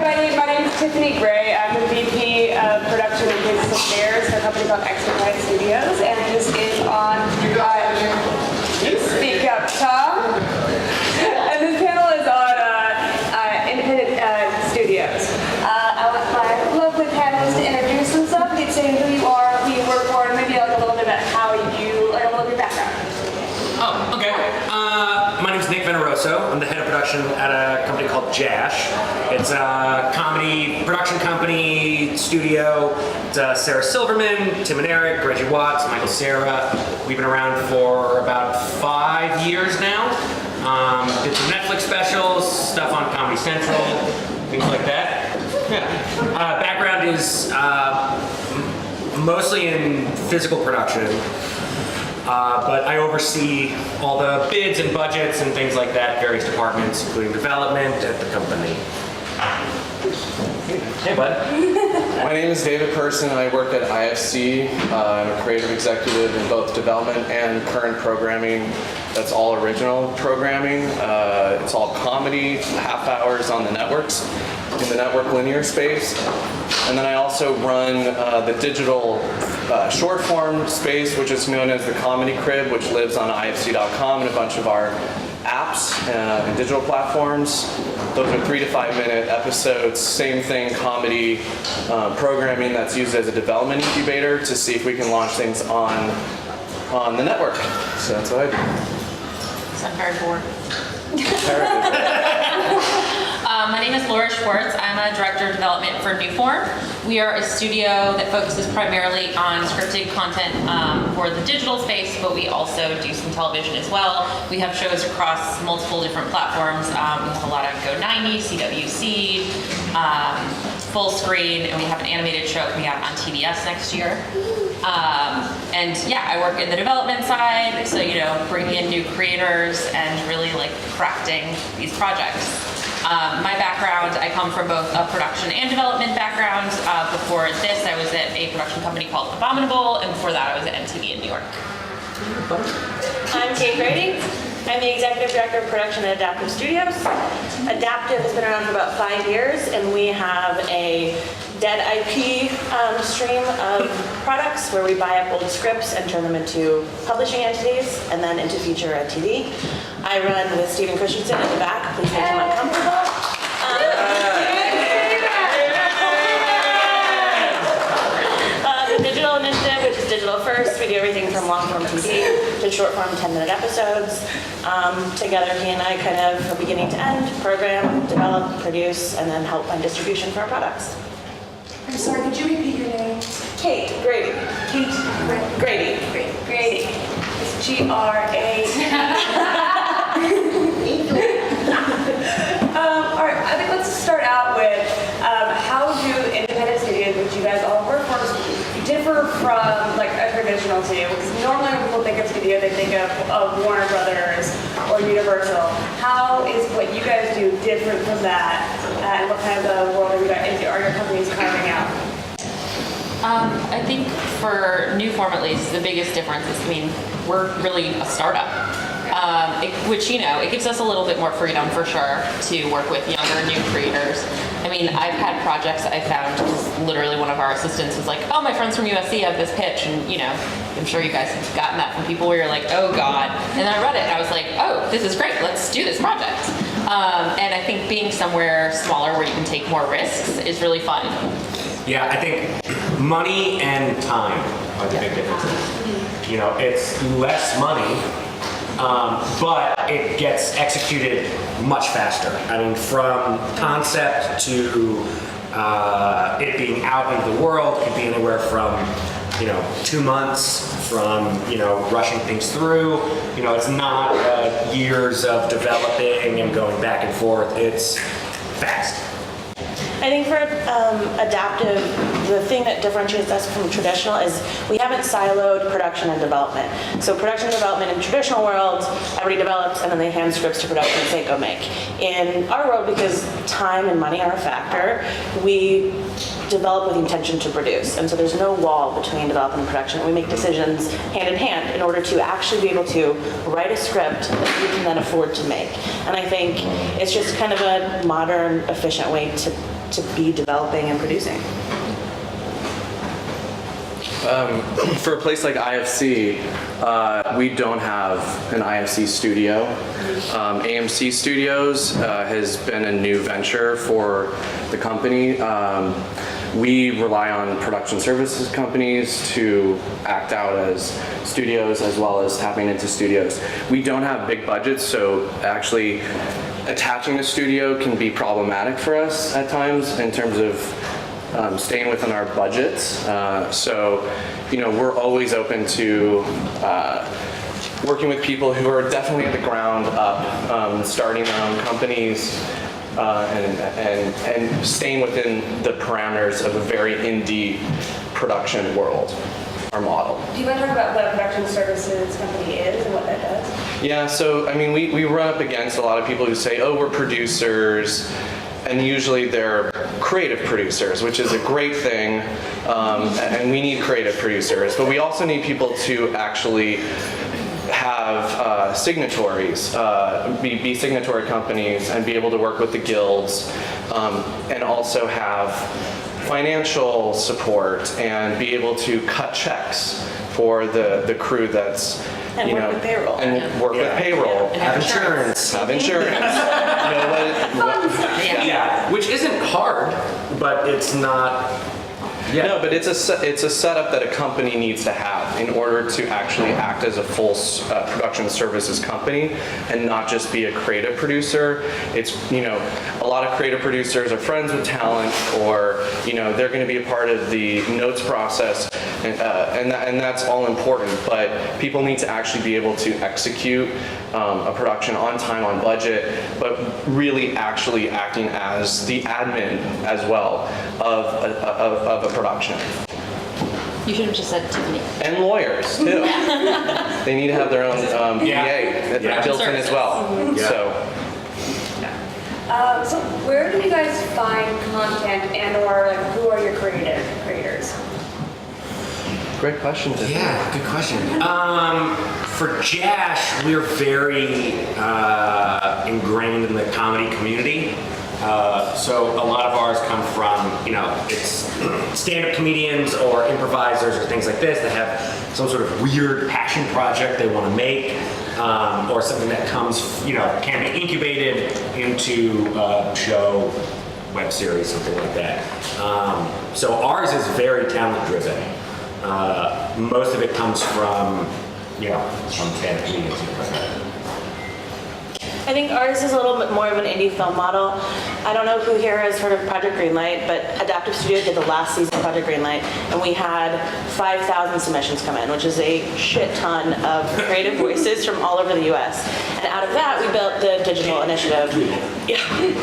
everybody. My name is Tiffany Gray. I'm the VP of Production and Business Affairs for a company called Greenlight Studios, and this is on. Speak up, Tom. And this panel is on independent studios. I want my lovely panelists to introduce themselves. You can say who you are, who you work for, and maybe like a little bit about how you, like a little bit of your background. Oh, okay. My name's Nick Veneroso. I'm the head of production at a company called Jash. It's a comedy production company, studio. It's Sarah Silverman, Tim and Eric, Reggie Watts, Michael Cera. We've been around for about 5 years now. Did some Netflix specials, stuff on Comedy Central, things like that. Yeah. Background is mostly in physical production. But I oversee all the bids and budgets and things like that, various departments, including development at the company. Hey, bud. My name is David Person. I work at IFC. I'm a creative executive in both development and current programming. That's all original programming. It's all comedy, half hours on the networks, in the network linear space. And then I also run the digital short form space, which is known as the Comedy Crib, which lives on ifc.com and a bunch of our apps and digital platforms. Those are 3 to 5 minute episodes, same thing, comedy programming that's used as a development incubator to see if we can launch things on the network. So that's what I do. So I'm very bored. My name is Laura Schwartz. I'm a director of development for Newform. We are a studio that focuses primarily on scripted content for the digital space, but we also do some television as well. We have shows across multiple different platforms. We have a lot of Go90, CWC, Full Screen, and we have an animated show coming out on TBS next year. And yeah, I work in the development side, so bringing in new creators and really like crafting these projects. My background, I come from both a production and development background. Before this, I was at a production company called Abominable, and before that, I was at MTV in New York. I'm Kate Grady. I'm the executive director of production at Adaptive Studios. Adaptive has been around for about 5 years, and we have a dead IP stream of products where we buy up old scripts and turn them into publishing entities and then into feature and TV. I run with Stephen Christensen at the back. Please make him uncomfortable. The digital initiative, which is digital first. We do everything from long-form TV to short-form 10-minute episodes. Together, he and I kind of, from beginning to end, program, develop, produce, and then help find distribution for our products. I'm sorry, could you repeat your name? Kate Grady. Kate Grady. Grady. It's G-R-A. All right, I think let's start out with how do independent studios, which you guys all work for, differ from like a traditional studio? Because normally when people think of studio, they think of Warner Brothers or Universal. How is what you guys do different from that? And what kind of world are your companies carving out? I think for Newform at least, the biggest difference is, we're really a startup. Which, it gives us a little bit more freedom for sure to work with younger, new creators. I've had projects I found, literally one of our assistants was like, oh, my friends from USC have this pitch, and I'm sure you guys have gotten that from people where you're like, oh God. And then I read it and I was like, oh, this is great, let's do this project. And I think being somewhere smaller where you can take more risks is really fun. Yeah, I think money and time are the big differences. It's less money, but it gets executed much faster. From concept to it being out into the world could be anywhere from 2 months from rushing things through. It's not years of developing and going back and forth. It's fast. I think for Adaptive, the thing that differentiates us from traditional is we haven't siloed production and development. So production and development in traditional world, everybody develops and then they hand scripts to production and say, go make. In our world, because time and money are a factor, we develop with the intention to produce. And so there's no wall between development and production. We make decisions hand in hand in order to actually be able to write a script that we can then afford to make. And I think it's just kind of a modern, efficient way to to be developing and producing? For a place like IFC, we don't have an IFC studio. AMC Studios has been a new venture for the company. We rely on production services companies to act out as studios as well as tapping into studios. We don't have big budgets, so actually attaching a studio can be problematic for us at times in terms of staying within our budgets. So, we're always open to working with people who are definitely at the ground up, starting their own companies, and staying within the parameters of a very indie production world, our model. Do you want to talk about what a production services company is and what that does? Yeah, so we run up against a lot of people who say, oh, we're producers, and usually they're creative producers, which is a great thing, and we need creative producers, but we also need people to actually have signatories, be signatory companies, and be able to work with the guilds, and also have financial support and be able to cut checks for the crew that's And work with payroll. and work with payroll, And Have insurance. have insurance. Yeah, which isn't hard, but it's not. Yeah. No, but it's a setup that a company needs to have in order to actually act as a full production services company and not just be a creative producer. It's, a lot of creative producers are friends with talent, or, they're going to be a part of the notes process, and that's all important, but people need to actually be able to execute a production on time, on budget, but really actually acting as the admin as well of a production. You should have just said Tiffany. And lawyers too. They need to have their own PA Yeah. built in as well. Yeah. So So where do you guys find content and/or who are your creators? great question. Tiffany. Yeah, good question. For Jash, we're very ingrained in the comedy community. So a lot of ours come from, it's stand-up comedians or improvisers or things like this that have some sort of weird passion project they want to make, or something that comes, can be incubated into a show, web series, something like that. So ours is very talent-driven. Most of it comes from, from stand-up comedians. I think ours is a little bit more of an indie film model. I don't know who here has heard of Project Greenlight, but Adaptive Studio did the last season of Project Greenlight, and we had 5,000 submissions come in, which is a shit ton of creative voices from all over the US. And out of that, we built the digital initiative,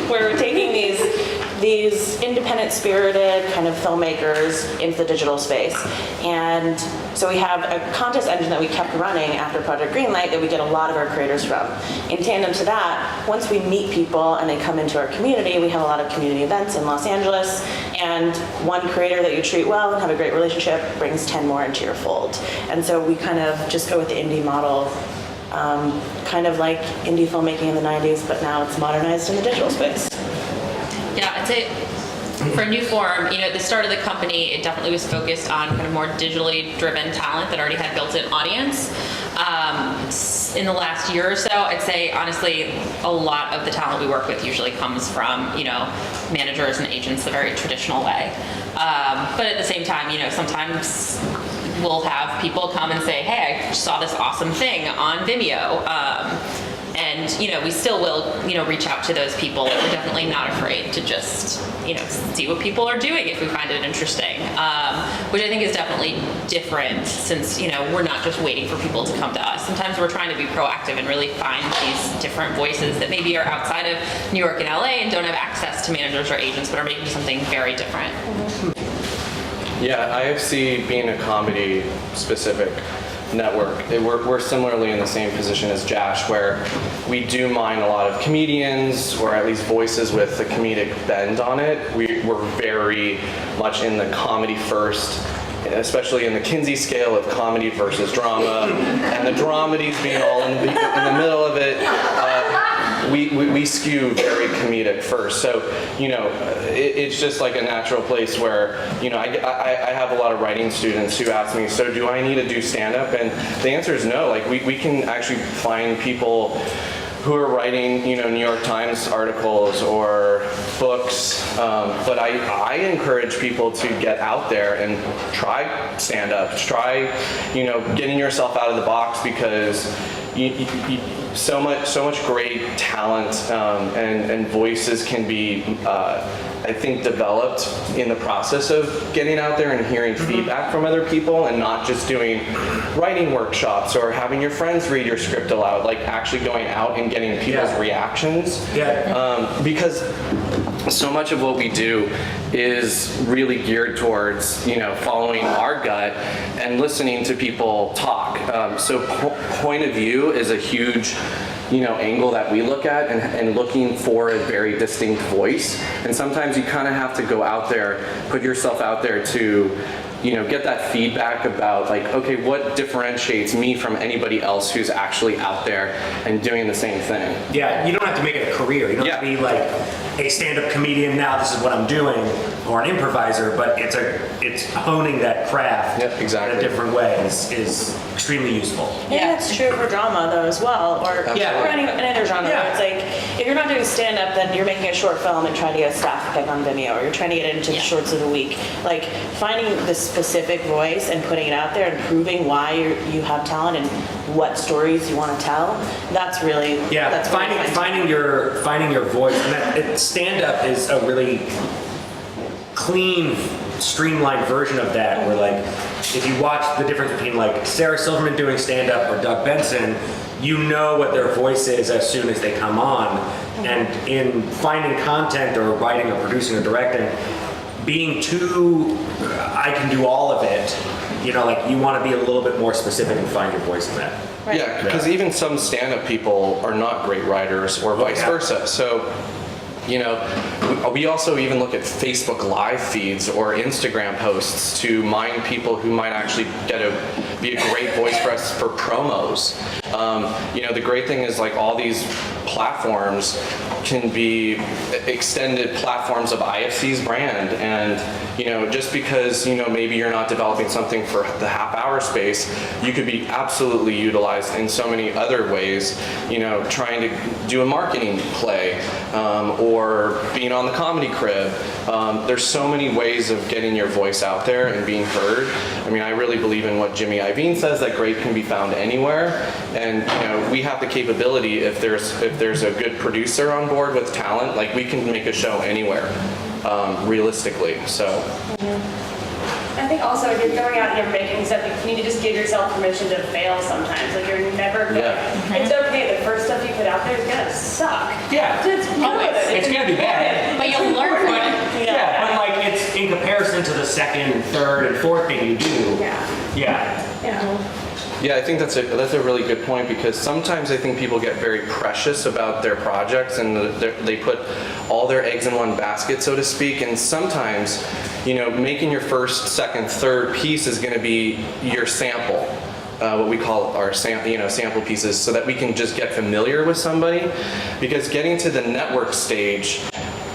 where we're taking these independent spirited kind of filmmakers into the digital space. And so we have a contest engine that we kept running after Project Greenlight that we get a lot of our creators from. In tandem to that, once we meet people and they come into our community, we have a lot of community events in Los Angeles, and one creator that you treat well and have a great relationship brings 10 more into your fold. And so we kind of just go with the indie model, kind of like indie filmmaking in the 90s, but now it's modernized in the digital space. Yeah, I'd say for New Form, at the start of the company, it definitely was focused on kind of more digitally driven talent that already had built-in audience. In the last year or so, I'd say, honestly, a lot of the talent we work with usually comes from, managers and agents the very traditional way. But at the same time, sometimes we'll have people come and say, hey, I saw this awesome thing on Vimeo. And, we still will, reach out to those people. We're definitely not afraid to just, see what people are doing if we find it interesting, which I think is definitely different since, we're not just waiting for people to come to us. Sometimes we're trying to be proactive and really find these different voices that maybe are outside of New York and LA and don't have access to managers or agents, but are making something very different. Yeah, IFC being a comedy specific network, we're similarly in the same position as Jash, where we do mine a lot of comedians, or at least voices with a comedic bend on it. We're very much in the comedy first, especially in the Kinsey scale of comedy versus drama, and the dramedies being all in the middle of it. We skew very comedic first. So, it's just like a natural place where, I have a lot of writing students who ask me, so do I need to do stand-up? And the answer is no. Like, we can actually find people who are writing, New York Times articles or books, but I encourage people to get out there and try stand-up, try, getting yourself out of the box, because so much great talent and voices can be, I think, developed in the process of getting out there and hearing feedback from other people, and not just doing writing workshops or having your friends read your script aloud, like actually going out and getting people's reactions. Because so much of what we do is really geared towards, following our gut and listening to people talk. So point of view is a huge, angle that we look at, and looking for a very distinct voice. And sometimes you kind of have to go out there, put yourself out there to, get that feedback about, like, okay, what differentiates me from anybody else who's actually out there and doing the same thing. Yeah, you don't have to make it a career. You don't have to be like a stand-up comedian, now this is what I'm doing, or an improviser, but it's honing that craft in a different way is extremely useful. I think that's true for drama though as well, or any other genre. Where it's like, if you're not doing stand-up, then you're making a short film and trying to get a staff pick on Vimeo, or you're trying to get into the shorts of the week. Like, finding the specific voice and putting it out there and proving why you have talent and what stories you want to tell. That's really that's finding your voice, and stand-up is a really clean, streamlined version of that, where, like, if you watch the difference between, like, Sarah Silverman doing stand-up or Doug Benson, you know what their voice is as soon as they come on. And in finding content or writing or producing or directing, being too, I can do all of it, like, you want to be a little bit more specific and find your voice in that. Yeah, because even some stand-up people are not great writers, or vice versa. So, we also even look at Facebook Live feeds or Instagram posts to mine people who might actually be a great voice for us for promos. The great thing is, like, all these platforms can be extended platforms of IFC's brand, and just because maybe you're not developing something for the half-hour space, you could be absolutely utilized in so many other ways. Trying to do a marketing play, or being on the Comedy Crib. There's so many ways of getting your voice out there and being heard. I mean, I really believe in what Jimmy Iovine says, that great can be found anywhere, and we have the capability, if there's a good producer on board with talent, like, we can make a show anywhere, realistically. So. I think also, if you're going out and you're making stuff, you need to just give yourself permission to fail sometimes. Like, you're never going it's okay, the first stuff you put out there is gonna suck. Yeah. It's gonna be bad. But you'll learn from it. Yeah, but, like, it's in comparison to the second, third, and fourth thing you do. Yeah, I think that's a really good point, because sometimes I think people get very precious about their projects, and they put all their eggs in one basket, so to speak. And sometimes, making your first, second, third piece is going to be your sample, what we call our sample pieces, so that we can just get familiar with somebody. Because getting to the network stage,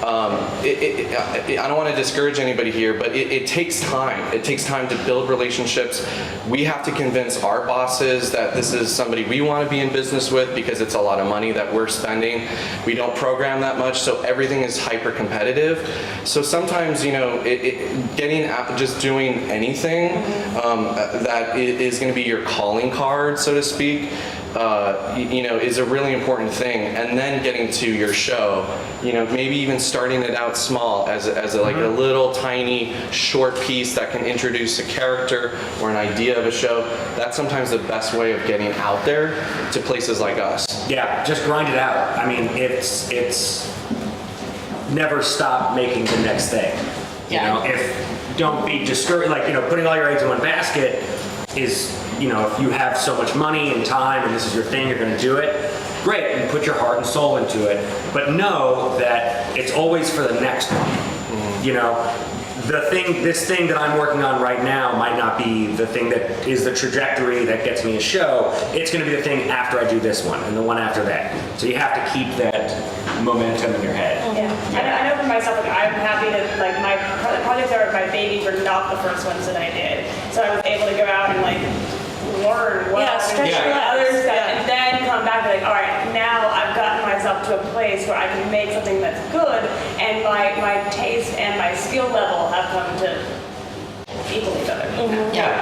I don't want to discourage anybody here, but it takes time. It takes time to build relationships. We have to convince our bosses that this is somebody we want to be in business with, because it's a lot of money that we're spending. We don't program that much, so everything is hyper competitive. So sometimes, getting out, just doing anything that is going to be your calling card, so to speak, is a really important thing. And then getting to your show, maybe even starting it out small as a little tiny short piece that can introduce a character or an idea of a show. That's sometimes the best way of getting out there to places like us. Yeah, just grind it out. I mean, it's never stop making the next thing. If don't be discouraged, putting all your eggs in one basket is, if you have so much money and time and this is your thing, you're going to do it, great, and put your heart and soul into it. But know that it's always for the next one. This thing that I'm working on right now might not be the thing that is the trajectory that gets me a show. It's going to be the thing after I do this one and the one after that. So you have to keep that momentum in your head. I know for myself, like, I'm happy that like my projects that are my babies were not the first ones that I did. So I was able to go out and like learn what stretch your other legs. stuff, and then come back and be like, all right, now I've gotten myself to a place where I can make something that's good, and my taste and my skill level have come to equal each other. Yeah.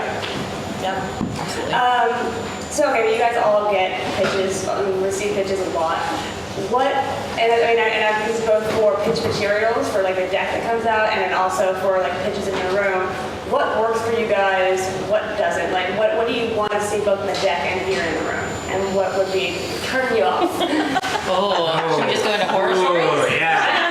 So okay, you guys all get pitches, receive pitches a lot. What, and I this is both for pitch materials, for like the deck that comes out, and then also for like pitches in your room. What works for you guys, what doesn't? Like what do you want to see both in the deck and here in the room? And what would be turn you off? Should we just go into horror stories? Oh, yeah.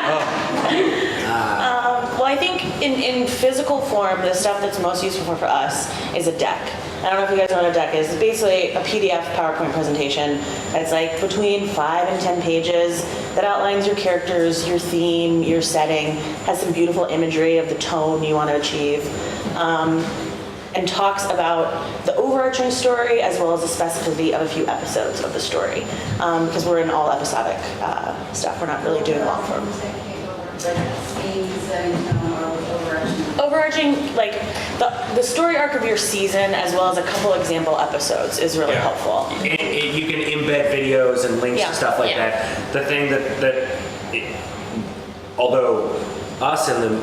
Well, I think in physical form, the stuff that's most useful for us is a deck. I don't know if you guys know what a deck is. It's basically a PDF PowerPoint presentation. It's like between 5 and 10 pages that outlines your characters, your theme, your setting, has some beautiful imagery of the tone you want to achieve, and talks about the overarching story as well as the specificity of a few episodes of the story. Because we're in all episodic stuff. We're not really doing long form. Overarching, like the story arc of your season, as well as a couple example episodes, is really helpful. You can embed videos and links and stuff like that. The thing although us in the,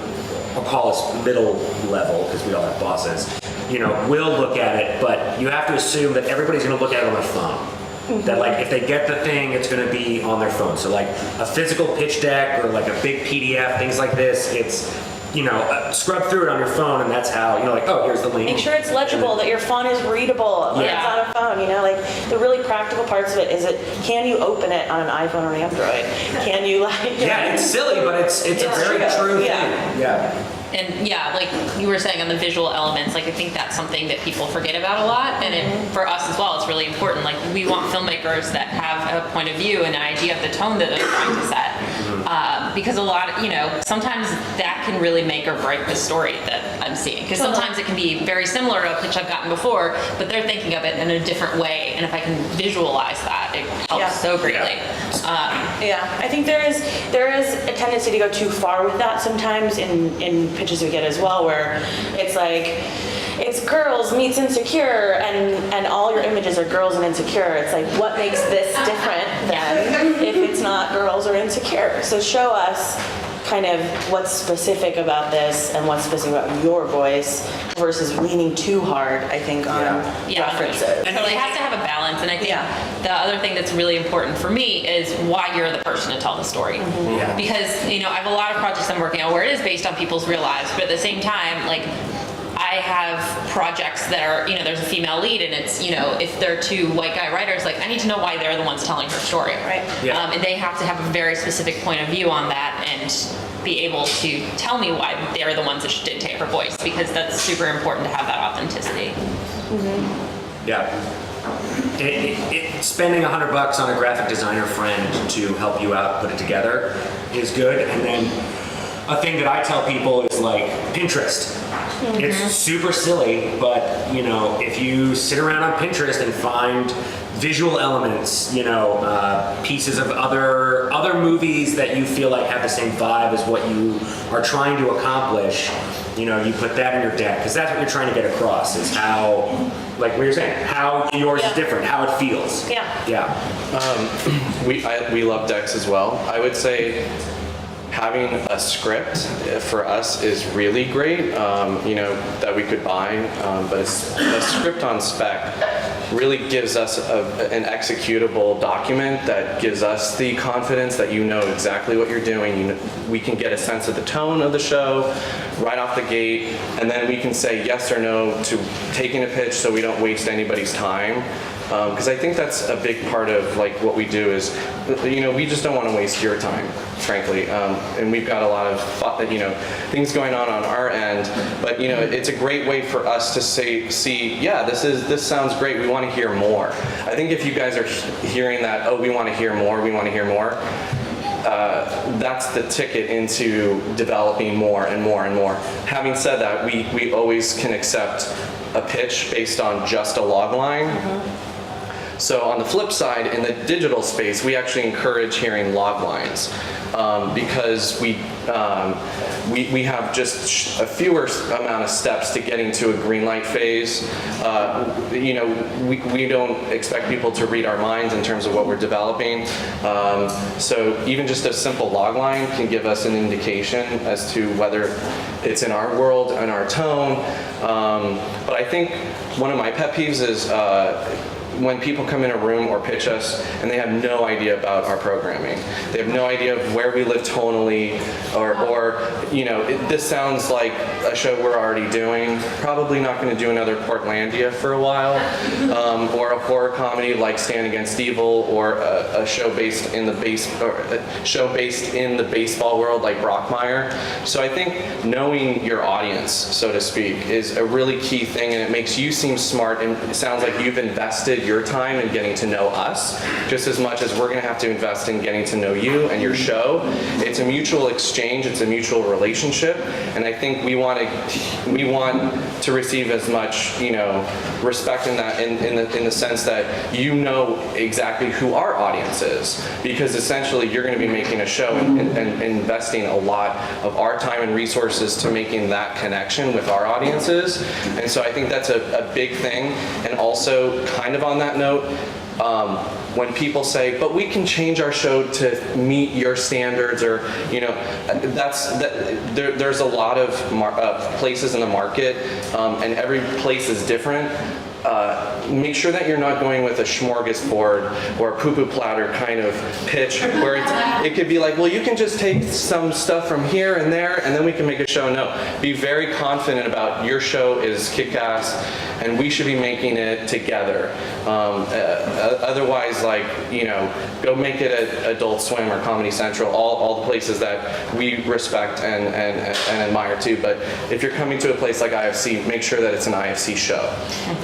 I'll call us middle level, because we all have bosses, we'll look at it, but you have to assume that everybody's going to look at it on their phone. That like if they get the thing, it's going to be on their phone. So like a physical pitch deck or like a big PDF, things like this, it's scrub through it on your phone, and that's how like, oh, here's the link. Make sure it's legible, that your font is readable when it's on a phone. Like the really practical parts of it is can you open it on an iPhone or Android? Can you it's silly, but it's a very true thing. Yeah. And like you were saying on the visual elements, like I think that's something that people forget about a lot, and for us as well, it's really important. Like we want filmmakers that have a point of view and an idea of the tone that they're trying to set, because a lot of, sometimes that can really make or break the story that I'm seeing. Because sometimes it can be very similar to a pitch I've gotten before, but they're thinking of it in a different way, and if I can visualize that, it helps so greatly. I think there is a tendency to go too far with that sometimes in pitches we get as well, where it's like it's girls meets insecure, and all your images are girls and insecure. It's like, what makes this different than if it's not girls or insecure? So show us kind of what's specific about this and what's specific about your voice versus leaning too hard, I think, on references. And so it has to have a balance, and I think the other thing that's really important for me is why you're the person to tell the story. Because, I have a lot of projects I'm working on where it is based on people's real lives, but at the same time, like, I have projects that are, there's a female lead, and it's, if they're two white guy writers, like, I need to know why they're the ones telling her story. Right. And they have to have a very specific point of view on that and be able to tell me why they're the ones that should dictate her voice, because that's super important to have that authenticity. Spending $100 on a graphic designer friend to help you out put it together is good. And then a thing that I tell people is like Pinterest. It's super silly, but if you sit around on Pinterest and find visual elements, pieces of other movies that you feel like have the same vibe as what you are trying to accomplish, you put that in your deck, because that's what you're trying to get across, is how, like what you're saying, how yours is different, how it feels. We love decks as well. I would say having a script for us is really great, that we could buy, but a script on spec really gives us an executable document that gives us the confidence that exactly what you're doing. We can get a sense of the tone of the show right off the gate, and then we can say yes or no to taking a pitch so we don't waste anybody's time. Because I think that's a big part of like what we do is, we just don't want to waste your time, frankly. And we've got a lot of things going on our end, but it's a great way for us to see, this sounds great. We want to hear more. I think if you guys are hearing that, oh, we want to hear more, that's the ticket into developing more and more and more. Having said that, we always can accept a pitch based on just a log line. So on the flip side, in the digital space, we actually encourage hearing log lines because we have just a fewer amount of steps to getting to a Greenlight phase. You know, we don't expect people to read our minds in terms of what we're developing. So even just a simple log line can give us an indication as to whether it's in our world and our tone. But I think one of my pet peeves is when people come in a room or pitch us and they have no idea about our programming. They have no idea of where we live tonally, or you know, this sounds like a show we're already doing. Probably not going to do another Portlandia for a while, or a horror comedy like Stand Against Evil, or a show based in the baseball world like Brockmire. So I think knowing your audience, so to speak, is a really key thing, and it makes you seem smart, and it sounds like you've invested your time in getting to know us just as much as we're going to have to invest in getting to know you and your show. It's a mutual exchange, it's a mutual relationship, and I think we want to receive as much, you know, respect in that, in the sense that you know exactly who our audience is, because essentially you're going to be making a show and investing a lot of our time and resources to making that connection with our audiences. And so I think that's a big thing. And also, kind of on that note, when people say, but we can change our show to meet your standards, or, you know, there's a lot of places in the market, and every place is different. Make sure that you're not going with a smorgasbord or a poo-poo platter kind of pitch where it could be like, well, you can just take some stuff from here and there and then we can make a show. No, be very confident about your show is kick-ass and we should be making it together. Otherwise, like, you know, go make it at Adult Swim or Comedy Central, all the places that we respect and admire too. But if you're coming to a place like IFC, make sure that it's an IFC show.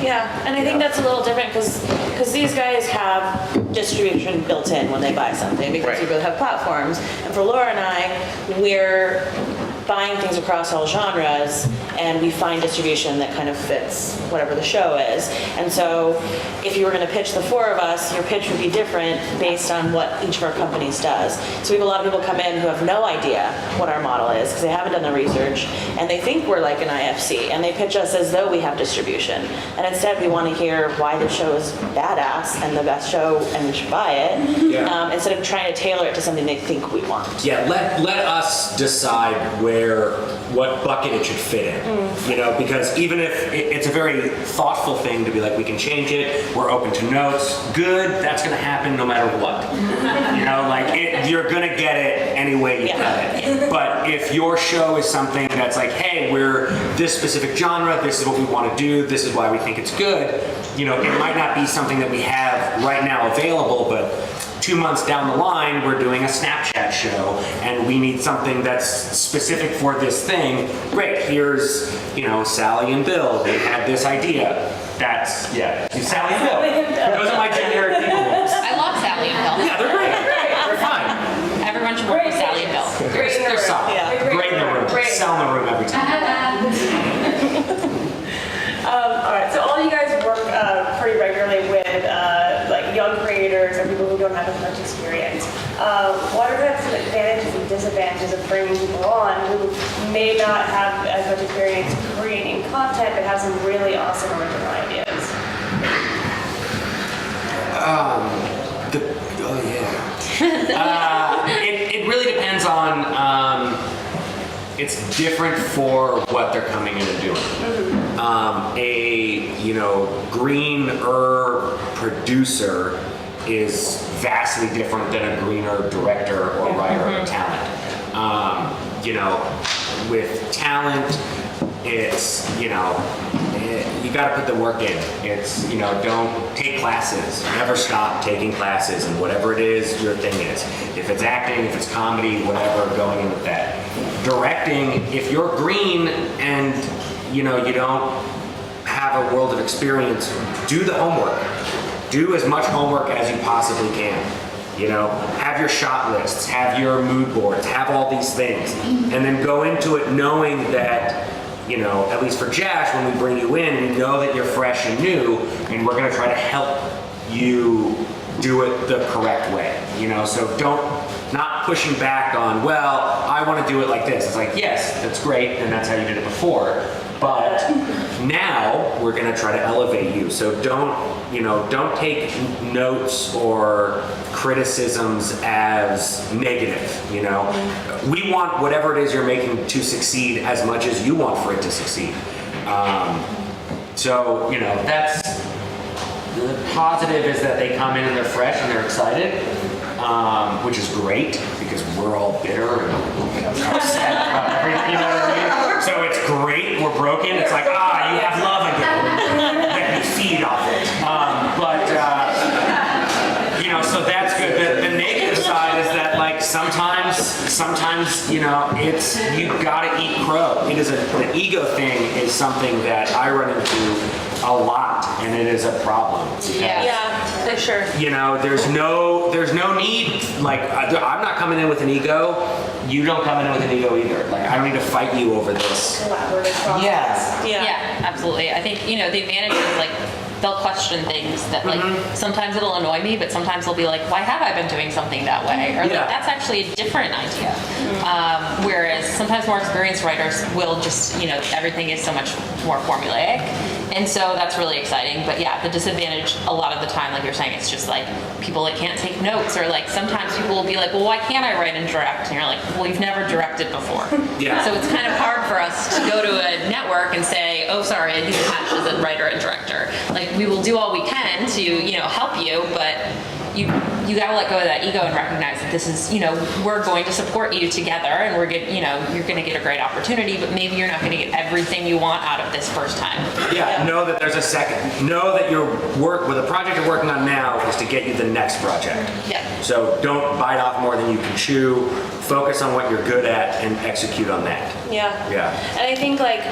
Yeah, and I think that's a little different because these guys have distribution built in when they buy something, because you both have platforms. And for Laura and I, we're buying things across all genres, and we find distribution that kind of fits whatever the show is. And so if you were going to pitch the four of us, your pitch would be different based on what each of our companies does. So we have a lot of people come in who have no idea what our model is because they haven't done the research, and they think we're like an IFC, and they pitch us as though we have distribution. And instead we want to hear why the show is badass and the best show and we should buy it, instead of trying to tailor it to something they think we want. Yeah, let us decide what bucket it should fit in, you know, because even if it's a very thoughtful thing to be like, we can change it, we're open to notes, good, that's going to happen no matter what. You know, like, you're going to get it any way you cut it. But if your show is something that's like, hey, we're this specific genre, this is what we want to do, this is why we think it's good, you know, it might not be something that we have right now available, but 2 months down the line, we're doing a Snapchat show, and we need something that's specific for this thing. Great, here's, you know, Sally and Bill. They had this idea. That's, Sally and Bill. Those are my generic people. I love Sally and Bill. Yeah, they're great. They're fine. Everyone should work with Sally and Bill. They're solid. Great in the room. Sell in the room every time. All right, so all you guys work pretty regularly with like young creators or people who don't have as much experience. What are some advantages and disadvantages of bringing people on who may not have as much experience creating content but have some really awesome original ideas? It really depends on. It's different for what they're coming in and doing. A greener producer is vastly different than a greener director or writer of talent. With talent, it's you got to put the work in. It's don't take classes. Never stop taking classes, and whatever it is, your thing is. If it's acting, if it's comedy, whatever, going in with that. Directing, if you're green and you don't have a world of experience, do the homework. Do as much homework as you possibly can. Have your shot lists, have your mood boards, have all these things, and then go into it knowing that, at least for Jash, when we bring you in, we know that you're fresh and new, and we're going to try to help you do it the correct way, you know? So not pushing back on, well, I want to do it like this. It's like, yes, that's great, and that's how you did it before, but now we're going to try to elevate you. So don't take notes or criticisms as negative, you know? We want whatever it is you're making to succeed as much as you want for it to succeed. So, you know, that's the positive, is that they come in and they're fresh and they're excited, which is great because we're all bitter and upset about everything, you know what I mean? So it's great, we're broken, it's like, you have love again, let me feed off it. You know, so that's good. The negative side is that, like, sometimes, you know, you gotta eat crow. The ego thing is something that I run into a lot, and it is a problem. Yeah, for sure. You know, there's no need, like, I'm not coming in with an ego, you don't come in with an ego either. Like, I don't need to fight you over this. Collaborative process. Yeah, absolutely. I think, you know, the advantage is, like, they'll question things that, like, sometimes it'll annoy me, but sometimes they'll be like, why have I been doing something that way? Or like, that's actually a different idea. Whereas sometimes more experienced writers will just, you know, everything is so much more formulaic. And so that's really exciting. But yeah, the disadvantage a lot of the time, like you're saying, it's just like people that can't take notes, or like sometimes people will be like, well, why can't I write and direct? And you're like, well, you've never directed before. Yeah. So it's kind of hard for us to go to a network and say, oh, sorry, I didn't catch as a writer and director. Like, we will do all we can to, you know, help you, but you got to let go of that ego and recognize that this is, you know, we're going to support you together, and you're going to get a great opportunity, but maybe you're not going to get everything you want out of this first time. Yeah, know that there's a second. Know that the project you're working on now is to get you the next project. Yeah. So don't bite off more than you can chew. Focus on what you're good at and execute on that. Yeah. Yeah. And I think, like,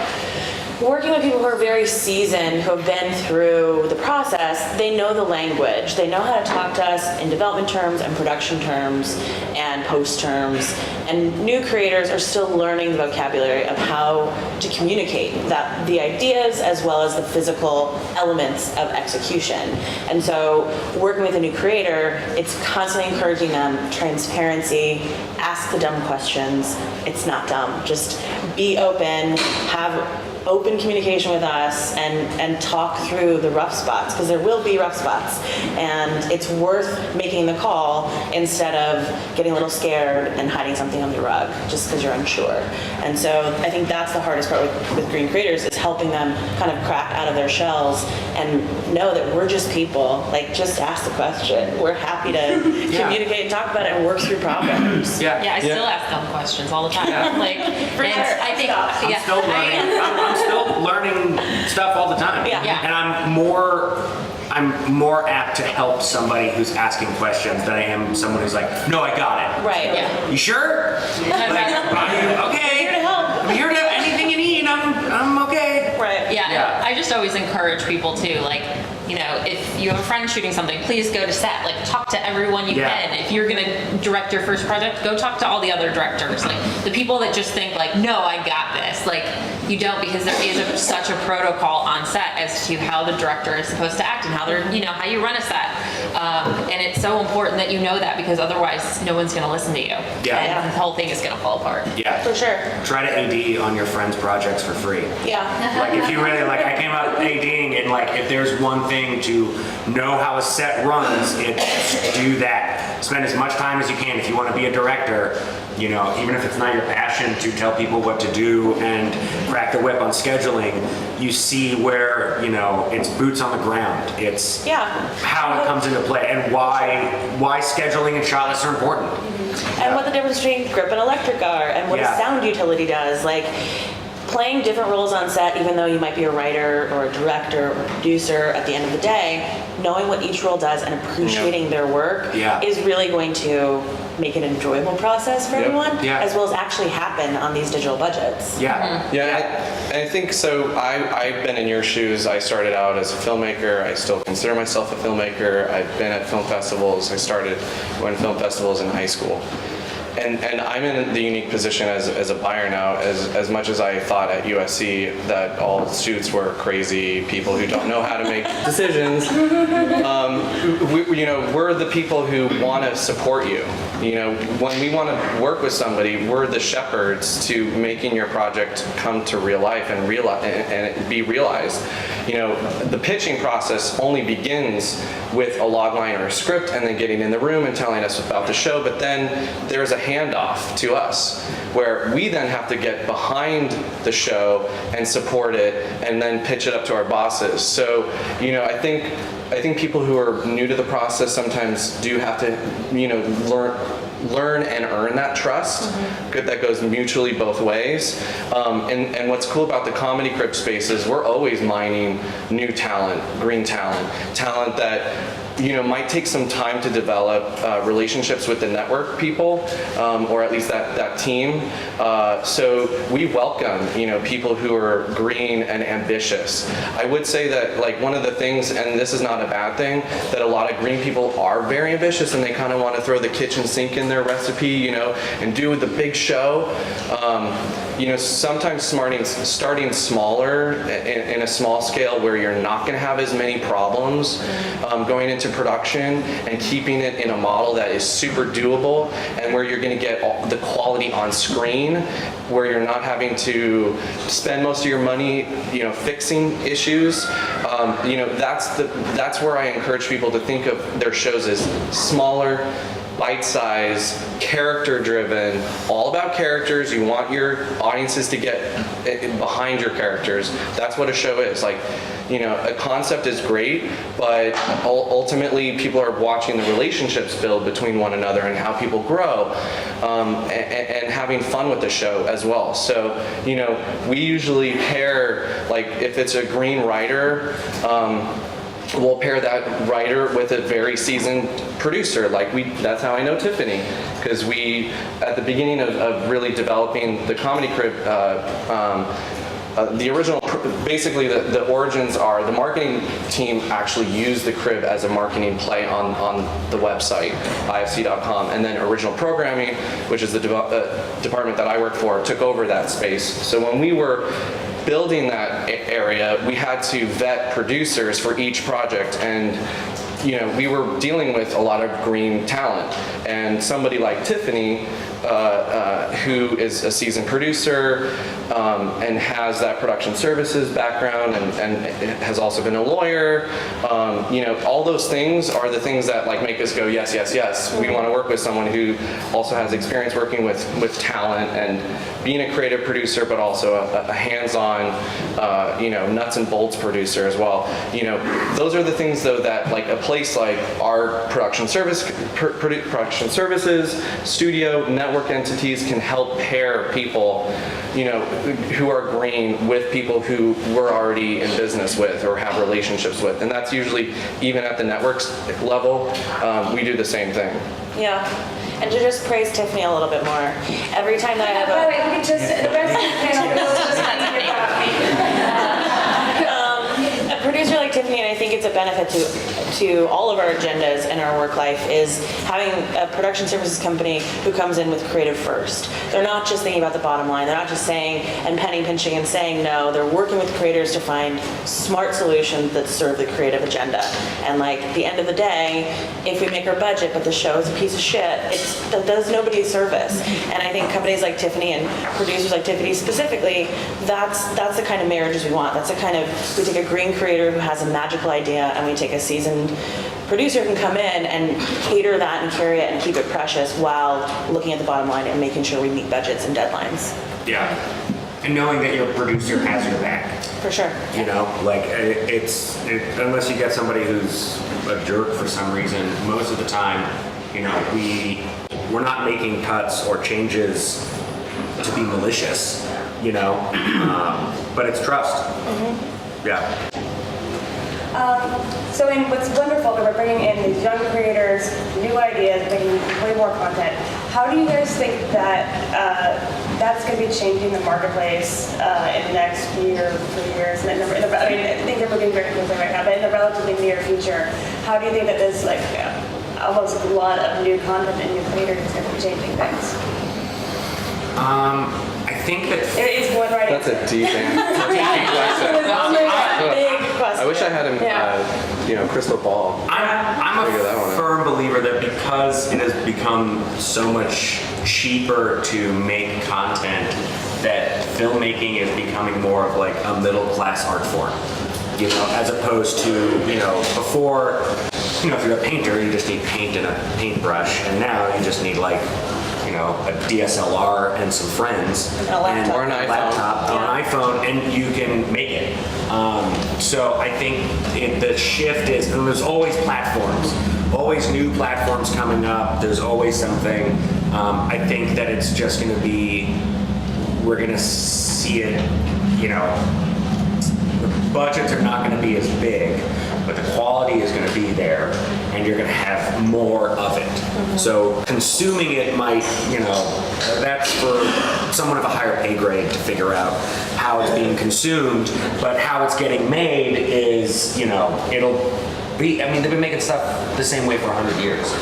working with people who are very seasoned, who have been through the process, they know the language. They know how to talk to us in development terms and production terms and post terms. And new creators are still learning the vocabulary of how to communicate the ideas as well as the physical elements of execution. And so working with a new creator, it's constantly encouraging them transparency, ask the dumb questions. It's not dumb. Just be open, have open communication with us, and talk through the rough spots, because there will be rough spots, and it's worth making the call instead of getting a little scared and hiding something on the rug just because you're unsure. And so I think that's the hardest part with green creators, is helping them kind of crack out of their shells and know that we're just people. Like, just ask the question. We're happy to communicate and talk about it and work through problems. Yeah. I still ask dumb questions all the time. Like, For and sure. I think, I'm still learning. I'm still learning stuff all the time. Yeah. And I'm more apt to help somebody who's asking questions than I am someone who's like, no, I got it. Right. Yeah. You sure? Okay. Here to help. I'm here to anything you need. I'm okay. Right. Yeah, I just always encourage people to, like, you know, if you have a friend shooting something, please go to set. Like, talk to everyone you can. If you're gonna direct your first project, go talk to all the other directors. Like, the people that just think like, no, I got this. Like, you don't, because there is such a protocol on set as to how the director is supposed to act and how how you run a set. And it's so important that you know that, because otherwise no one's gonna listen to you. Yeah. And the whole thing is gonna fall apart. Yeah. For sure. Try to AD on your friends' projects for free. Yeah. Like, if you really, like, I came out ADing, and like, if there's one thing to know how a set runs, it's do that. Spend as much time as you can. If you want to be a director, you know, even if it's not your passion to tell people what to do and crack the whip on scheduling, you see where, you know, it's boots on the ground. It's how it comes into play, and why scheduling and shot lists are important. And what the difference between grip and electric are, and what a sound utility does. Like, playing different roles on set, even though you might be a writer or a director or a producer, at the end of the day, knowing what each role does and appreciating their work is really going to make it an enjoyable process for everyone, as well as actually happen on these digital budgets. I think so. I've been in your shoes. I started out as a filmmaker. I still consider myself a filmmaker. I've been at film festivals. I started going to film festivals in high school. and I'm in the unique position as a buyer now, as much as I thought at USC that all students were crazy people who don't know how to make decisions. We're the people who want to support you. When we want to work with somebody, we're the shepherds to making your project come to real life and be realized. The pitching process only begins with a log line or a script and then getting in the room and telling us about the show, but then there's a handoff to us where we then have to get behind the show and support it and then pitch it up to our bosses. So, I think people who are new to the process sometimes do have to, learn and earn that trust. Good, that goes mutually both ways. And what's cool about the Comedy Crib space is we're always mining new talent, green talent that might take some time to develop relationships with the network people, or at least that team. So we welcome, people who are green and ambitious. I would say that one of the things, and this is not a bad thing, that a lot of green people are very ambitious and they kind of want to throw the kitchen sink in their recipe, and do the big show. Sometimes starting smaller in a small scale where you're not going to have as many problems going into production and keeping it in a model that is super doable and where you're going to get the quality on screen, where you're not having to spend most of your money, fixing issues. That's where I encourage people to think of their shows as smaller, bite-sized, character-driven, all about characters. You want your audiences to get behind your characters. That's what a show is. A concept is great, but ultimately people are watching the relationships build between one another and how people grow, and having fun with the show as well. So, we usually pair, if it's a green writer, we'll pair that writer with a very seasoned producer. That's how I know Tiffany, because we, at the beginning of really developing the Comedy Crib, the original, basically the origins are the marketing team actually used the Crib as a marketing play on the website, ifc.com, and then original programming, which is the department that I work for, took over that space. So when we were building that area, we had to vet producers for each project, and we were dealing with a lot of green talent, and somebody like Tiffany, who is a seasoned producer and has that production services background and has also been a lawyer. All those things are the things that make us go, yes, yes, yes. We want to work with someone who also has experience working with talent and being a creative producer, but also a hands-on, nuts and bolts producer as well. Those are the things though that a place like our production services, studio, network entities can help pair people, who are green with people who we're already in business with or have relationships with. And that's usually, even at the networks level, we do the same thing. Yeah. And to just praise Tiffany a little bit more, every time that I have By the way, if we could just, the rest of the panel will just speak about a producer like Tiffany, and I think it's a benefit to all of our agendas in our work life, is having a production services company who comes in with creative first. They're not just thinking about the bottom line. They're not just saying and penny pinching and saying no. They're working with creators to find smart solutions that serve the creative agenda. And at the end of the day, if we make our budget but the show is a piece of shit, that does nobody a service. And I think companies like Tiffany and producers like Tiffany specifically, that's the kind of marriages we want. That's the kind of, we take a green creator who has a magical idea, and we take a seasoned producer who can come in and cater that and carry it and keep it precious while looking at the bottom line and making sure we meet budgets and deadlines. Yeah. And knowing that your producer has your back. For sure. Unless you get somebody who's a jerk for some reason, most of the time, we're not making cuts or changes to be malicious, but it's trust. Mm-hmm. Yeah. So what's wonderful that we're bringing in these young creators, new ideas, making way more content. How do you guys think that that's going to be changing the marketplace in the next year, 3 years? And I think they're moving very quickly right now, but in the relatively near future, how do you think that this almost a lot of new content and new creators is going to be changing things? I think that It's one right That's a deep question. big question. I wish I had a crystal ball. I'm Figure that one a out. firm believer that because it has become so much cheaper to make content, that filmmaking is becoming more of like a middle class art form. You know, as opposed to, before, if you're a painter, you just need paint and a paintbrush, and now you just need like, a DSLR and some friends. And a laptop. Or an iPhone. Laptop, or an iPhone, and you can make it. So I think the shift is, and there's always platforms, always new platforms coming up, there's always something. I think that it's just going to be, we're going to see it, the budgets are not going to be as big, but the quality is going to be there, and you're going to have more of it. So consuming it might, that's for someone of a higher pay grade to figure out how it's being consumed, but how it's getting made is, it'll be, they've been making stuff the same way for 100 years,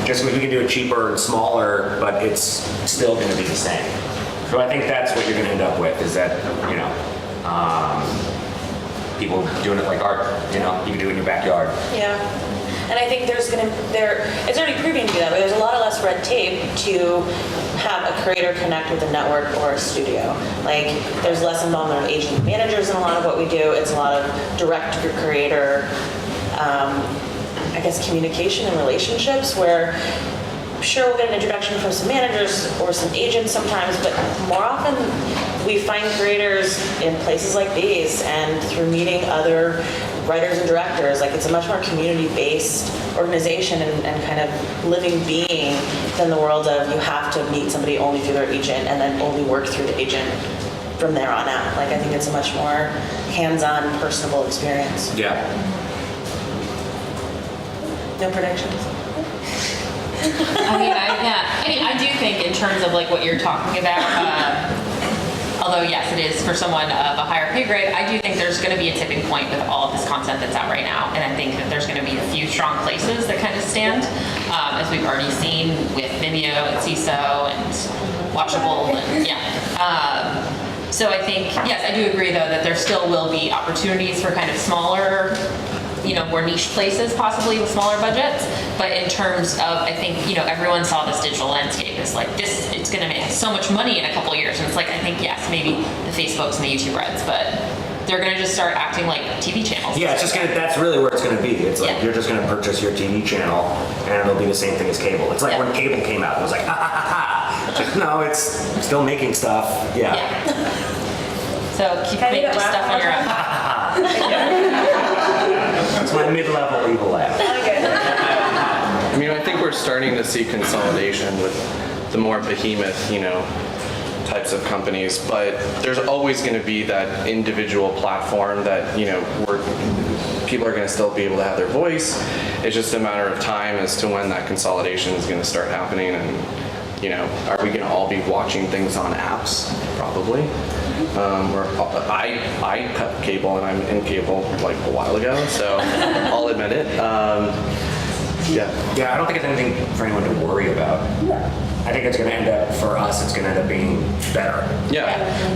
just because we can do it cheaper and smaller, but it's still going to be the same. So I think that's what you're going to end up with, is that, people doing it like art, you can do it in your backyard. Yeah. And I think it's already proving to be that way. There's a lot less red tape to have a creator connect with a network or a studio. Like, there's less involvement of agent and managers in a lot of what we do. It's a lot of direct to creator, communication and relationships, where sure, we'll get an introduction from some managers or some agents sometimes, but more often we find creators in places like these and through meeting other writers and directors. Like, it's a much more community-based organization and kind of living being than the world of you have to meet somebody only through their agent and then only work through the agent from there on out. Like, I think it's a much more hands-on, personable experience. Yeah. No predictions? I do think in terms of like what you're talking about, although yes, it is for someone of a higher pay grade, I do think there's going to be a tipping point with all of this content that's out right now. And I think that there's going to be a few strong places that kind of stand, as we've already seen with Vimeo and CISO and Watchable. And so I think, yes, I do agree though that there still will be opportunities for kind of smaller, more niche places possibly with smaller budgets. But in terms of, I think, everyone saw this digital landscape as like this, it's going to make so much money in a couple of years. And it's like, I think, yes, maybe the Facebooks and the YouTube Reds, but they're going to just start acting like TV channels. Yeah, that's really where it's going to be. It's like, you're just going to purchase your TV channel and it'll be the same thing as cable. It's like when cable came out, it was like, ha ha ha ha. It's like, no, it's still making stuff. Yeah. So keep making stuff on your own. It's my mid-level evil laugh. I think we're starting to see consolidation with the more behemoth, types of companies, but there's always going to be that individual platform that, where people are going to still be able to have their voice. It's just a matter of time as to when that consolidation is going to start happening, and, are we going to all be watching things on apps? Probably. I cut cable, and I'm in cable like a while ago, so I'll admit it. Yeah, I don't think it's anything for anyone to worry about. I think it's going to end up, for us, it's going to end up being better. Yeah.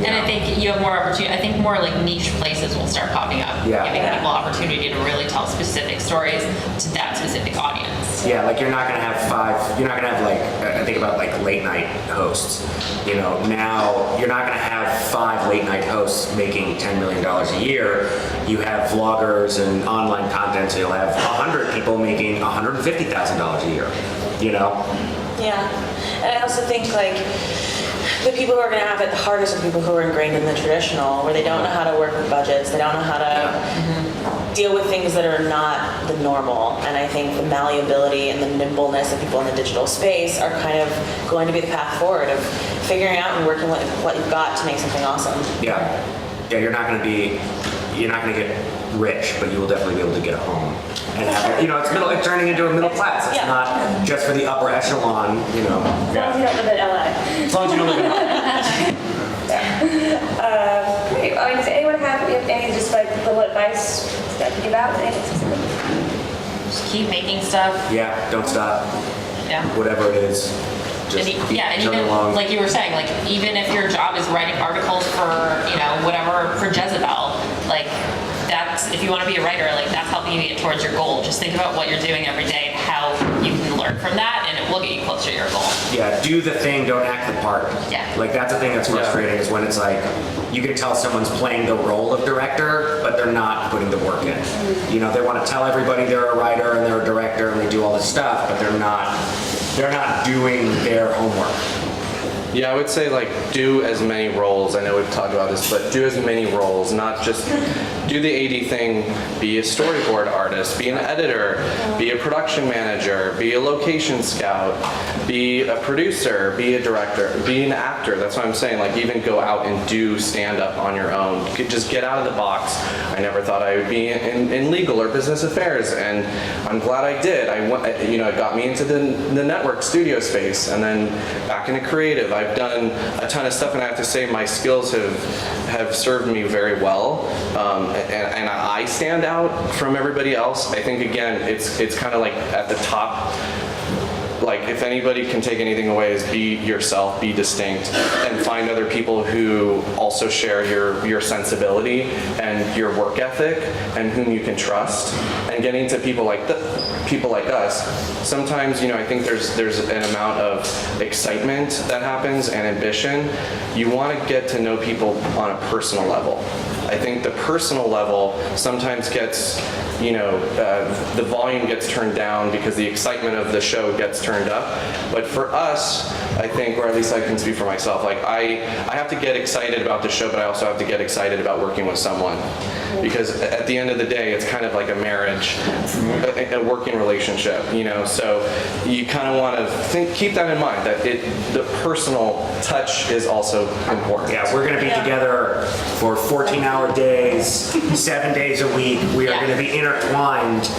And I think you have more opportunity. I think more like niche places will start popping up, giving people opportunity to really tell specific stories to that specific audience. Yeah, like you're not going to have I think about like late night hosts. Now you're not going to have 5 late night hosts making $10 million a year. You have vloggers and online content, so you'll have 100 people making $150,000 a year, Yeah, and I also think like the people who are going to have it the hardest are people who are ingrained in the traditional, where they don't know how to work with budgets, they don't know how to deal with things that are not the normal. And I think the malleability and the nimbleness of people in the digital space are kind of going to be the path forward of figuring out and working with what you've got to make something awesome. Yeah, you're not going to get rich, but you will definitely be able to get a home. And have, it's turning into a middle class. It's not just for the upper echelon, As long as you don't live in LA. As long as you don't live in LA. Great. Does anyone have any just like little advice that you give out? Anything specific? Just keep making stuff. Yeah, don't stop. Yeah. Whatever it is. Just keep And chugging even along. like you were saying, like even if your job is writing articles for whatever for Jezebel, like that's if you want to be a writer, like that's helping you get towards your goal. Just think about what you're doing every day and how you can learn from that, and it will get you closer to your goal. Yeah, do the thing, don't act the part. Yeah. Like that's the thing that's frustrating is when it's like you can tell someone's playing the role of director, but they're not putting the work in. You know, they want to tell everybody they're a writer and they're a director and they do all this stuff, but they're not doing their homework. Yeah, I would say like do as many roles. I know we've talked about this, but do as many roles, not just do the AD thing, be a storyboard artist, be an editor, be a production manager, be a location scout, be a producer, be a director, be an actor. That's what I'm saying, like even go out and do stand up on your own. Just get out of the box. I never thought I would be in legal or business affairs, and I'm glad I did. It got me into the network studio space and then back into creative. I've done a ton of stuff, and I have to say my skills have served me very well, and I stand out from everybody else. I think again, it's kind of like at the top. Like if anybody can take anything away is be yourself, be distinct, and find other people who also share your sensibility and your work ethic and whom you can trust. And getting to people like us, sometimes I think there's an amount of excitement that happens and ambition. You want to get to know people on a personal level. I think the personal level sometimes gets, the volume gets turned down because the excitement of the show gets turned up. But for us, I think, or at least I can speak for myself, like I have to get excited about the show, but I also have to get excited about working with someone. Because at the end of the day, it's kind of like a marriage, a working relationship, so you kind of want to keep that in mind, that the personal touch is also important. Yeah, we're going to be together for 14-hour days, 7 days a week. We are going to be intertwined.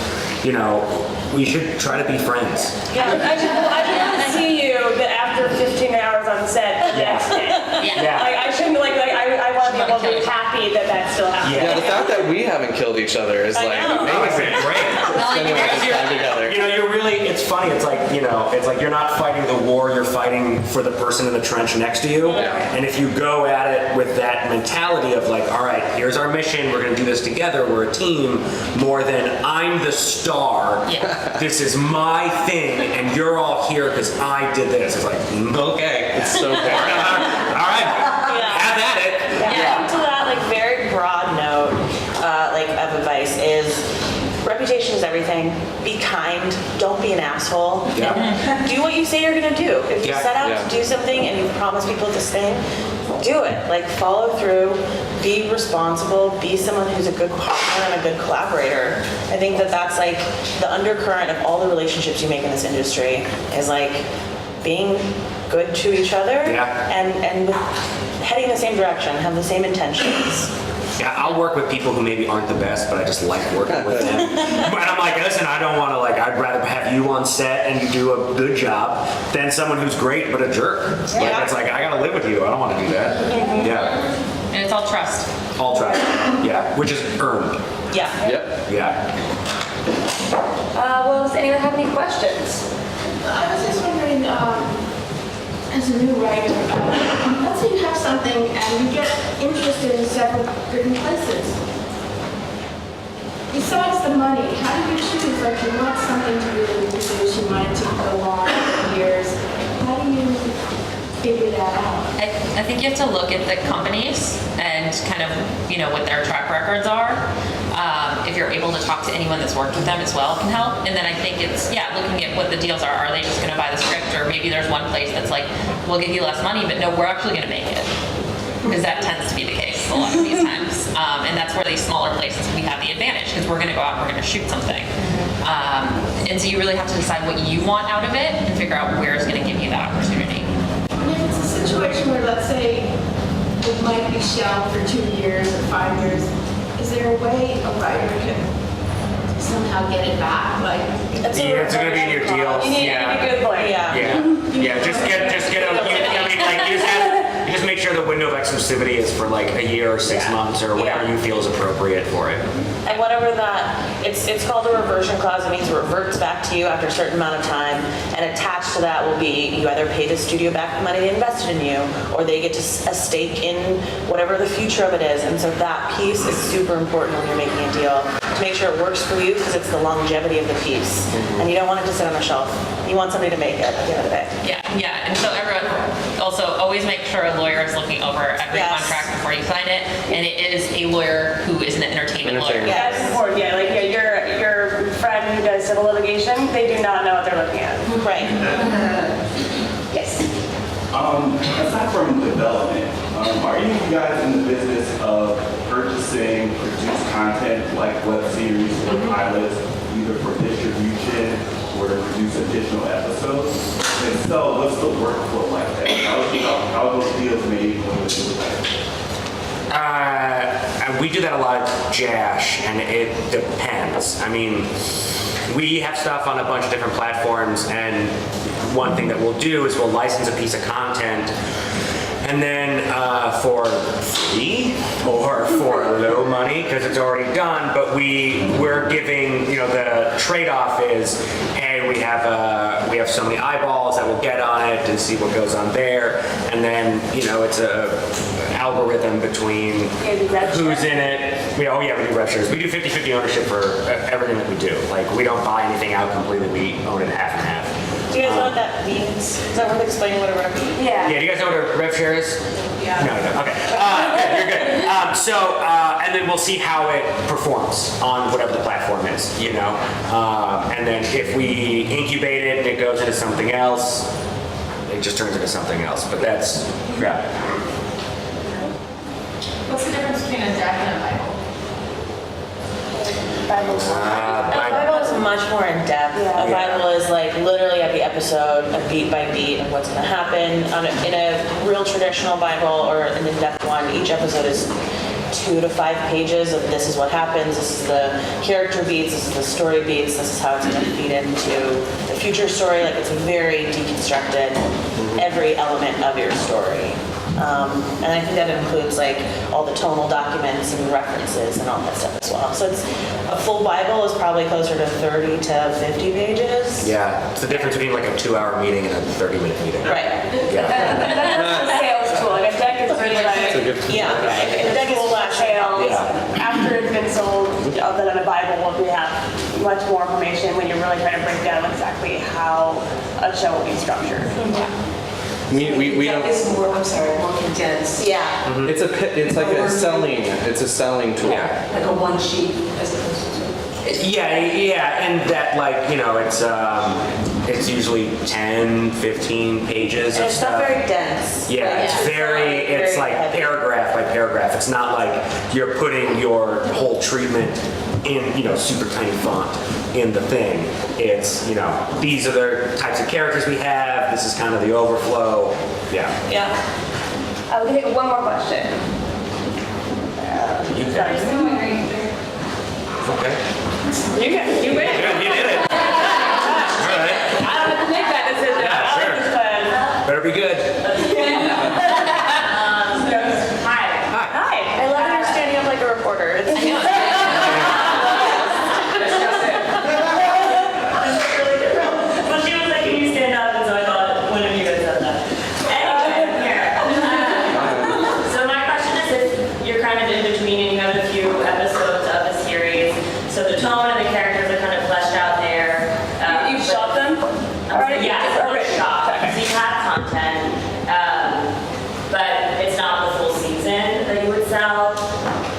We should try to be friends. Yeah, I should not see you after 15 hours on set the next day. Yeah. Like, I shouldn't I want to be able to be happy that that's still happening. Yeah, the fact that we haven't killed each other is like amazing. Great. Spending all this time together. You're really, it's funny, it's like you're not fighting the war, you're fighting for the person in the trench next to you. Yeah. And if you go at it with that mentality of like, all right, here's our mission, we're going to do this together, we're a team, more than I'm the star, this is my thing, and you're all here because I did this. It's like, okay. It's so bad. All right, have at it. Yeah. To that very broad note, of advice is reputation is everything. Be kind. Don't be an asshole. Yeah. Do what you say you're gonna do. If you set out to do something and you promise people this thing, do it. Follow through. Be responsible. Be someone who's a good partner and a good collaborator. I think that's the undercurrent of all the relationships you make in this industry is being good to each other and heading in the same direction, have the same intentions. Yeah, I'll work with people who maybe aren't the best, but I just like working with them. And I'm like, listen, I don't want to I'd rather have you on set and you do a good job than someone who's great but a jerk. It's I gotta live with you. I don't want to do that. Yeah. And it's all trust. All trust. Yeah, which is earned. Yeah. Yep. Yeah. Well, does anyone have any questions? I was just wondering, as a new writer, let's say you have something and you get interested in several different places. Besides the money, how do you choose? You want something to really produce, you want it to go on for years. How do you figure that out? I think you have to look at the companies and kind of, what their track records are. If you're able to talk to anyone that's worked with them as well can help. And then I think it's, looking at what the deals are. Are they just going to buy the script? Or maybe there's one place that's we'll give you less money, but no, we're actually going to make it. Because that tends to be the case a lot of these times. And that's where these smaller places, we have the advantage because we're going to go out and we're going to shoot something. And so you really have to decide what you want out of it and figure out where it's going to give you that opportunity. And if it's a situation where, let's say, it might be shelved for 2 years or 5 years, is there a way a writer can somehow get it back? It's gonna be in your deals. You need a good plan. Yeah. Just get a. You just make sure sure the window of exclusivity is for like a year or 6 months or whatever Yeah. you feel is appropriate for it. And whatever that, it's called a reversion clause. It means it reverts back to you after a certain amount of time. And attached to that will be you either pay the studio back the money they invested in you, or they get a stake in whatever the future of it is. And so that piece is super important when you're making a deal to make sure it works for you, because it's the longevity of the piece. And you don't want it to sit on a shelf. You want somebody to make it at the end of the day. Yeah, and so everyone, also always make sure a lawyer is looking over every Yes. contract before you sign it, and it is a lawyer who is an entertainment lawyer. Yes. That's important, yeah, like your friend who does civil litigation, they do not know what they're looking at. Right. Yes. Aside from development, are any of you guys in the business of purchasing produced content like web series or pilots, either for distribution or to produce additional episodes? And so, what's the workflow like that? How are those deals made? What do they look like? We do that a lot at Jash, and it depends. I mean, we have stuff on a bunch of different platforms, and one thing that we'll do is we'll license a piece of content, and then for free or for low money, because it's already done, but we're giving, the trade-off is, hey, we have so many eyeballs that we'll get on it and see what goes on there, and then, it's a algorithm between who's in it. We do rev shares. We do 50-50 ownership for everything that we do. Like, we don't buy anything out completely. We own it half and half. Do you guys know what that means? Is that worth explaining what a rev means? Yeah. Yeah, do you guys know what a rev share is? Yeah. No, okay. Good, you're good. And then we'll see how it performs on whatever the platform is, and then if we incubate it and it goes into something else, it just turns into something else. But that's, yeah. What's the difference between a deck and a Bible? A Bible is much more in depth. Yeah. A Bible is like literally every episode, a beat by beat, and what's going to happen. In a real traditional Bible or an in-depth one, each episode is 2 to 5 pages of this is what happens, this is the character beats, this is the story beats, this is how it's going to feed into the future story. Like, it's very deconstructed, every element of your story. And I think that includes like all the tonal documents and references and all that stuff as well. So it's a full Bible is probably closer to 30 to 50 pages. Yeah, it's the difference between like a 2-hour meeting and a 30-minute meeting. Right. Yeah. That's a sales tool. Like a deck is really like Yeah. Right. a deck is flash sales. Yeah. After it's been sold, other than a Bible, we have much more information when you're really trying to break down exactly how a show will be structured. We Deck don't. is more, I'm sorry, more condensed. Yeah. It's like a selling. It's a selling tool. Like a one sheet as opposed to two. Yeah, and that it's usually 10, 15 pages And of it's not stuff. very dense. Yeah, Like, it's not like heavy. paragraph by paragraph. It's not like you're putting your whole treatment in, super tiny font in the thing. It's, these are the types of characters we have. This is kind of the overflow. Yeah. Yeah. We can take one more question. You can. Okay. You win. Yeah, you did it. All right. I don't have to make that decision. Yeah, I sure. like this plan. Better be good. Hi. I love that you're standing up like a reporter. It's really different. Well, she was like, can you stand up? And so I thought one of you guys said that. Anyway, so my question is, if you're kind of in between and you have a few episodes of a series, so the tone and the characters are kind of fleshed out there. You've shot them? Already? Yeah, it's already shot. Okay. So you have content, but it's not the full season that you would sell.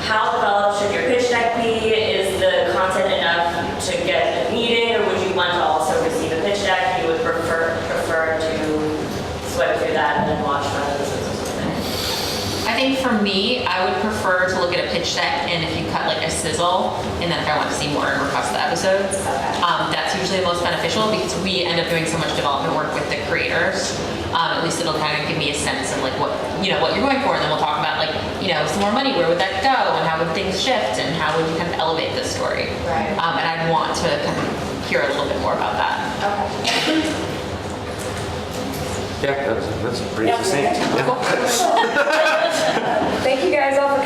How developed should your pitch deck be? Is the content enough to get a meeting, or would you want to also receive a pitch deck? You would prefer to swipe through that and then watch one episodes or something? I think for me, I would prefer to look at a pitch deck, and if you cut like a sizzle, and then if I want to see more and request the episodes, that's usually the most beneficial because we end up doing so much development work with the creators. At least it'll kind of give me a sense of like what you're going for, and then we'll talk about like, some more money, where would that go, and how would things shift, and how would you kind of elevate this story? Right. And I'd want to kind of hear a little bit more about that. Okay. Yeah, that's pretty Yeah. succinct. Thank you guys all for